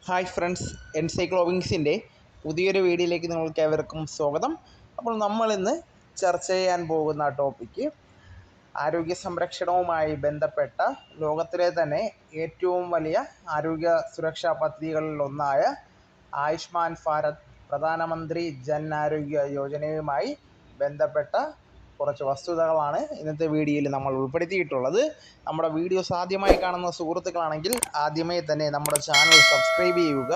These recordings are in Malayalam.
ഹായ് ഫ്രണ്ട്സ്, എൻസൈക്ലോവിങ്സിൻ്റെ പുതിയൊരു വീഡിയോയിലേക്ക് നിങ്ങൾക്ക് ഏവർക്കും സ്വാഗതം. അപ്പോൾ നമ്മളിന്ന് ചർച്ച ചെയ്യാൻ പോകുന്ന ടോപ്പിക്ക് ആരോഗ്യ സംരക്ഷണവുമായി ബന്ധപ്പെട്ട ലോകത്തിലെ തന്നെ ഏറ്റവും വലിയ ആരോഗ്യ സുരക്ഷാ പദ്ധതികളിലൊന്നായ ആയുഷ്മാൻ ഭാരത് പ്രധാനമന്ത്രി ജൻ ആരോഗ്യ യോജനയുമായി ബന്ധപ്പെട്ട കുറച്ച് വസ്തുതകളാണ് ഇന്നത്തെ വീഡിയോയിൽ നമ്മൾ ഉൾപ്പെടുത്തിയിട്ടുള്ളത്. നമ്മുടെ വീഡിയോസ് ആദ്യമായി കാണുന്ന സുഹൃത്തുക്കളാണെങ്കിൽ ആദ്യമേ തന്നെ നമ്മുടെ ചാനൽ സബ്സ്ക്രൈബ് ചെയ്യുക.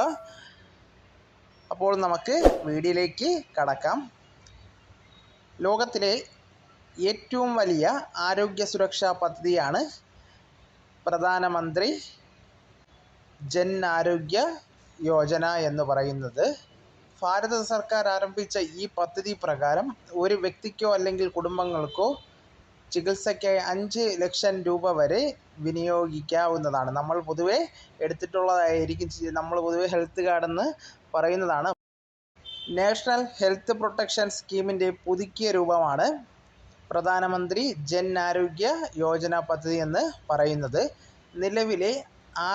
അപ്പോൾ നമുക്ക് വീഡിയോയിലേക്ക് കടക്കാം. ലോകത്തിലെ ഏറ്റവും വലിയ ആരോഗ്യ സുരക്ഷാ പദ്ധതിയാണ് പ്രധാനമന്ത്രി ജൻ ആരോഗ്യ യോജന എന്ന് പറയുന്നത്. ഭാരത സർക്കാർ ആരംഭിച്ച ഈ പദ്ധതി പ്രകാരം ഒരു വ്യക്തിക്കോ അല്ലെങ്കിൽ കുടുംബങ്ങൾക്കോ ചികിത്സയ്ക്കായി 5 ലക്ഷം രൂപ വരെ വിനിയോഗിക്കാവുന്നതാണ്. നമ്മൾ പൊതുവെ എടുത്തിട്ടുള്ളതായിരിക്കും, നമ്മൾ പൊതുവെ ഹെൽത്ത് കാർഡ് എന്ന് പറയുന്നതാണ്. നാഷണൽ ഹെൽത്ത് പ്രൊട്ടക്ഷൻ സ്കീമിൻ്റെ പുതുക്കിയ രൂപമാണ് പ്രധാനമന്ത്രി ജൻ ആരോഗ്യ യോജന പദ്ധതി എന്ന് പറയുന്നത്. നിലവിലെ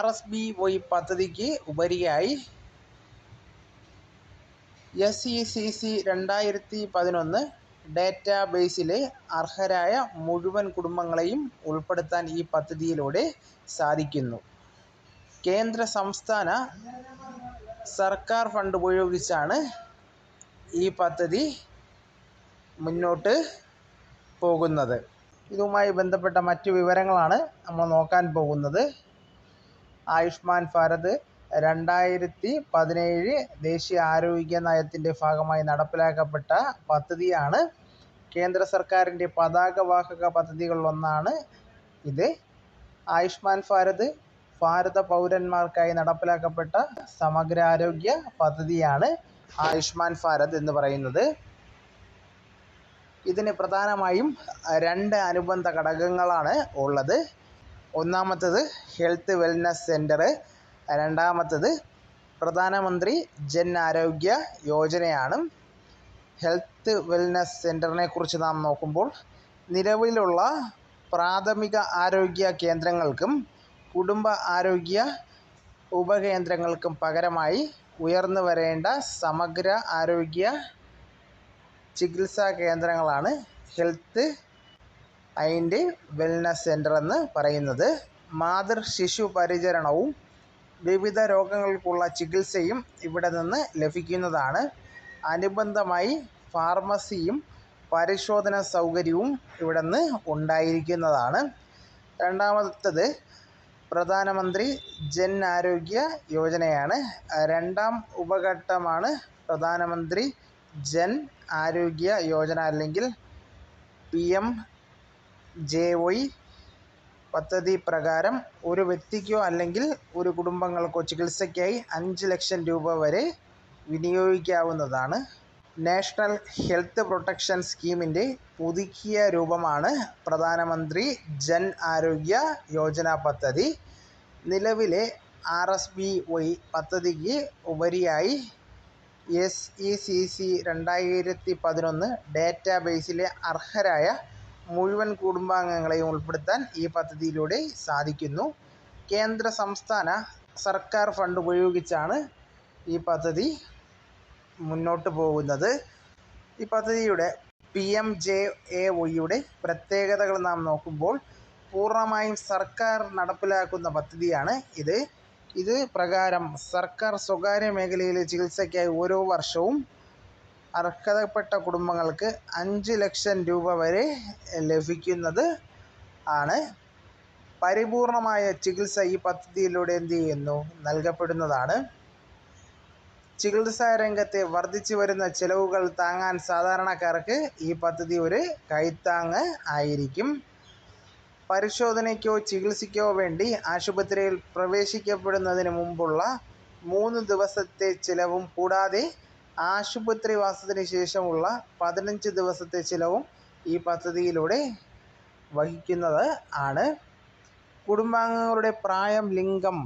RSBY പദ്ധതിക്ക് ഉപരിയായി SECC 2011 ഡാറ്റാബേസിലെ അർഹരായ മുഴുവൻ കുടുംബങ്ങളെയും ഉൾപ്പെടുത്താൻ ഈ പദ്ധതിയിലൂടെ സാധിക്കുന്നു. കേന്ദ്ര സംസ്ഥാന സർക്കാർ ഫണ്ട് ഉപയോഗിച്ചാണ് ഈ പദ്ധതി മുന്നോട്ട് പോകുന്നത്. ഇതുമായി ബന്ധപ്പെട്ട മറ്റു വിവരങ്ങളാണ് നമ്മൾ നോക്കാൻ പോകുന്നത്. ആയുഷ്മാൻ ഭാരത് 2017 ദേശീയ ആരോഗ്യ നയത്തിൻ്റെ ഭാഗമായി നടപ്പിലാക്കപ്പെട്ട പദ്ധതിയാണ്. കേന്ദ്ര സർക്കാരിൻ്റെ പതാകവാഹക പദ്ധതികളിലൊന്നാണ് ഇത്. ആയുഷ്മാൻ ഭാരത് ഭാരത പൗരന്മാർക്കായി നടപ്പിലാക്കപ്പെട്ട സമഗ്രാരോഗ്യ പദ്ധതിയാണ് ആയുഷ്മാൻ ഭാരത് എന്ന് പറയുന്നത്. ഇതിന് പ്രധാനമായും 2 അനുബന്ധ ഘടകങ്ങളാണ് ഉള്ളത്. ഒന്നാമത്തേത് ഹെൽത്ത് വെൽനസ് സെൻറ്റർ, രണ്ടാമത്തേത് പ്രധാനമന്ത്രി ജൻ ആരോഗ്യ യോജനയാണ്. ഹെൽത്ത് വെൽനസ് സെൻറ്ററിനെ കുറിച്ച് നാം നോക്കുമ്പോൾ, നിലവിലുള്ള പ്രാഥമിക ആരോഗ്യ കേന്ദ്രങ്ങൾക്കും കുടുംബ ആരോഗ്യ ഉപകേന്ദ്രങ്ങൾക്കും പകരമായി ഉയർന്നു വരേണ്ട സമഗ്ര ആരോഗ്യ ചികിത്സാ കേന്ദ്രങ്ങളാണ് ഹെൽത്ത് ആൻഡ് വെൽനസ് സെൻറ്റർ എന്ന് പറയുന്നത്. മാതൃ ശിശു പരിചരണവും വിവിധ രോഗങ്ങൾക്കുള്ള ചികിത്സയും ഇവിടെ നിന്ന് ലഭിക്കുന്നതാണ്. അനുബന്ധമായി ഫാർമസിയും പരിശോധന സൗകര്യവും ഇവിടെ നിന്ന് ഉണ്ടായിരിക്കുന്നതാണ്. രണ്ടാമത്തേത് പ്രധാനമന്ത്രി ജൻ ആരോഗ്യ യോജനയാണ്. രണ്ടാം ഉപഘട്ടമാണ് പ്രധാനമന്ത്രി ജൻ ആരോഗ്യ യോജന അല്ലെങ്കിൽ PMJY പദ്ധതി പ്രകാരം ഒരു വ്യക്തിക്കോ അല്ലെങ്കിൽ ഒരു കുടുംബങ്ങൾക്കോ ചികിത്സയ്ക്കായി 5 ലക്ഷം രൂപ വരെ വിനിയോഗിക്കാവുന്നതാണ്. നാഷണൽ ഹെൽത്ത് പ്രൊട്ടക്ഷൻ സ്കീമിൻ്റെ പുതുക്കിയ രൂപമാണ് പ്രധാനമന്ത്രി ജൻ ആരോഗ്യ യോജന പദ്ധതി. നിലവിലെ RSBY പദ്ധതിക്ക് ഉപരിയായി SECC 2011 ഡാറ്റാബേസിലെ അർഹരായ മുഴുവൻ കുടുംബാംഗങ്ങളെയും ഉൾപ്പെടുത്താൻ ഈ പദ്ധതിയിലൂടെ സാധിക്കുന്നു. കേന്ദ്ര സംസ്ഥാന സർക്കാർ ഫണ്ട് ഉപയോഗിച്ചാണ് ഈ പദ്ധതി മുന്നോട്ട് പോകുന്നത്. ഈ പദ്ധതിയുടെ PMJAYയുടെ പ്രത്യേകതകൾ നാം നോക്കുമ്പോൾ, പൂർണ്ണമായും സർക്കാർ നടപ്പിലാക്കുന്ന പദ്ധതിയാണ് ഇത്. ഇത് പ്രകാരം സർക്കാർ സ്വകാര്യ മേഖലയിലെ ചികിത്സയ്ക്കായി ഓരോ വർഷവും അർഹതപ്പെട്ട കുടുംബങ്ങൾക്ക് 5 ലക്ഷം രൂപ വരെ ലഭിക്കുന്നത് ആണ്. പരിപൂർണമായ ചികിത്സ ഈ പദ്ധതിയിലൂടെ നൽകപ്പെടുന്നതാണ്. ചികിത്സാ രംഗത്തെ വർദ്ധിച്ചു വരുന്ന ചെലവുകൾ താങ്ങാൻ സാധാരണക്കാർക്ക് ഈ പദ്ധതി ഒരു കൈത്താങ്ങ് ആയിരിക്കും. പരിശോധനയ്ക്കോ ചികിത്സയ്ക്കോ വേണ്ടി ആശുപത്രിയിൽ പ്രവേശിക്കപ്പെടുന്നതിന് മുമ്പുള്ള 3 ദിവസത്തെ ചിലവും കൂടാതെ ആശുപത്രിവാസത്തിന് ശേഷമുള്ള 15 ദിവസത്തെ ചിലവും ഈ പദ്ധതിയിലൂടെ വഹിക്കുന്നത് ആണ്. കുടുംബാംഗങ്ങളുടെ പ്രായം, ലിംഗം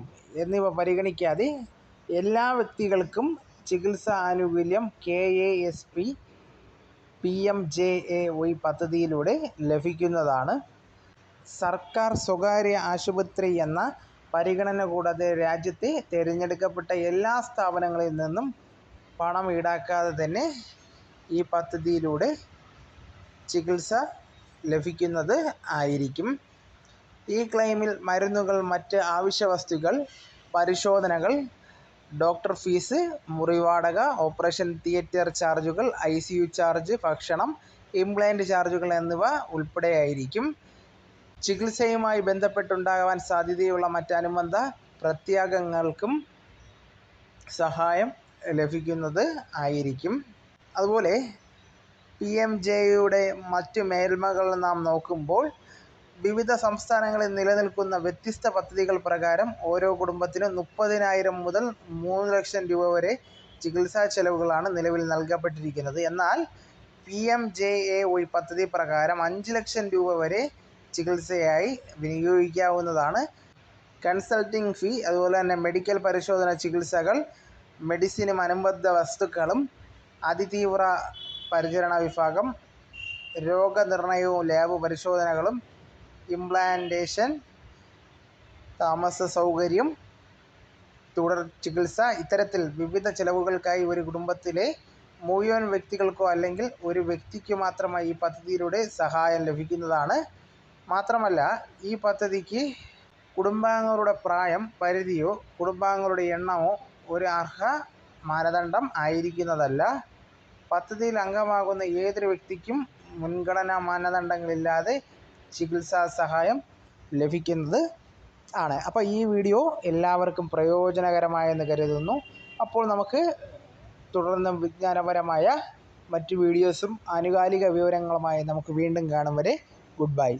എന്നിവ പരിഗണിക്കാതെ എല്ലാ വ്യക്തികൾക്കും ചികിത്സാ ആനുകൂല്യം KASP PMJAY പദ്ധതിയിലൂടെ ലഭിക്കുന്നതാണ്. സർക്കാർ സ്വകാര്യ ആശുപത്രി എന്ന പരിഗണന കൂടാതെ രാജ്യത്തെ തിരഞ്ഞെടുക്കപ്പെട്ട എല്ലാ സ്ഥാപനങ്ങളിൽ നിന്നും പണം ഈടാക്കാതെ തന്നെ ഈ പദ്ധതിയിലൂടെ ചികിത്സ ലഭിക്കുന്നത് ആയിരിക്കും. ഈ ക്ലെയിമിൽ മരുന്നുകൾ, മറ്റ് ആവശ്യവസ്തുക്കൾ, പരിശോധനകൾ, ഡോക്ടർ ഫീസ്, മുറിവാടക, ഓപ്പറേഷൻ തിയേറ്റർ ചാർജുകൾ, ICU ചാർജ്, ഭക്ഷണം, ഇംപ്ലാന്റ് ചാർജുകൾ എന്നിവ ഉൾപ്പെടെയായിരിക്കും. ചികിത്സയുമായി ബന്ധപ്പെട്ടുണ്ടാകാൻ സാധ്യതയുള്ള മറ്റ് അനുബന്ധ പ്രത്യാഘാതങ്ങൾക്കും സഹായം ലഭിക്കുന്നത് ആയിരിക്കും. അതുപോലെ PMJയുടെ മറ്റ് മേന്മകൾ നാം നോക്കുമ്പോൾ, വിവിധ സംസ്ഥാനങ്ങളിൽ നിലനിൽക്കുന്ന വ്യത്യസ്ത പദ്ധതികൾ പ്രകാരം ഓരോ കുടുംബത്തിനും 30,000 മുതൽ 3 ലക്ഷം രൂപ വരെ ചികിത്സാ ചെലവുകളാണ് നിലവിൽ നൽകപ്പെട്ടിരിക്കുന്നത്. എന്നാൽ PMJAY പദ്ധതി പ്രകാരം 5 ലക്ഷം രൂപ വരെ ചികിത്സയായി വിനിയോഗിക്കാവുന്നതാണ്. കൺസൾട്ടിംഗ് ഫീ, അതുപോലെ തന്നെ മെഡിക്കൽ പരിശോധന, ചികിത്സകൾ, മെഡിസിനും അനുബന്ധ വസ്തുക്കളും, അതിതീവ്ര പരിചരണ വിഭാഗം, രോഗനിർണയവും ലാബ് പരിശോധനകളും, ഇംപ്ലാന്റേഷൻ, താമസ സൗകര്യം, തുടർ ചികിത്സ, ഇത്തരത്തിൽ വിവിധ ചെലവുകൾക്കായി ഒരു കുടുംബത്തിലെ മുഴുവൻ വ്യക്തികൾക്കോ അല്ലെങ്കിൽ ഒരു വ്യക്തിക്ക് മാത്രമായി ഈ പദ്ധതിയിലൂടെ സഹായം ലഭിക്കുന്നതാണ്. മാത്രമല്ല, ഈ പദ്ധതിക്ക് കുടുംബാംഗങ്ങളുടെ പ്രായം പരിധിയോ കുടുംബാംഗങ്ങളുടെ എണ്ണമോ ഒരു അർഹ മാനദണ്ഡം ആയിരിക്കുന്നതല്ല. പദ്ധതിയിൽ അംഗമാകുന്ന ഏതൊരു വ്യക്തിക്കും മുൻഗണനാ മാനദണ്ഡങ്ങളില്ലാതെ ചികിത്സാ സഹായം ലഭിക്കുന്നത് ആണ്. അപ്പോൾ ഈ വീഡിയോ എല്ലാവർക്കും പ്രയോജനകരമായെന്ന് കരുതുന്നു. അപ്പോൾ നമുക്ക് തുടർന്നും വിജ്ഞാനപരമായ മറ്റ് വീഡിയോസും ആനുകാലിക വിവരങ്ങളുമായി നമുക്ക് വീണ്ടും കാണും വരെ ഗുഡ് ബൈ.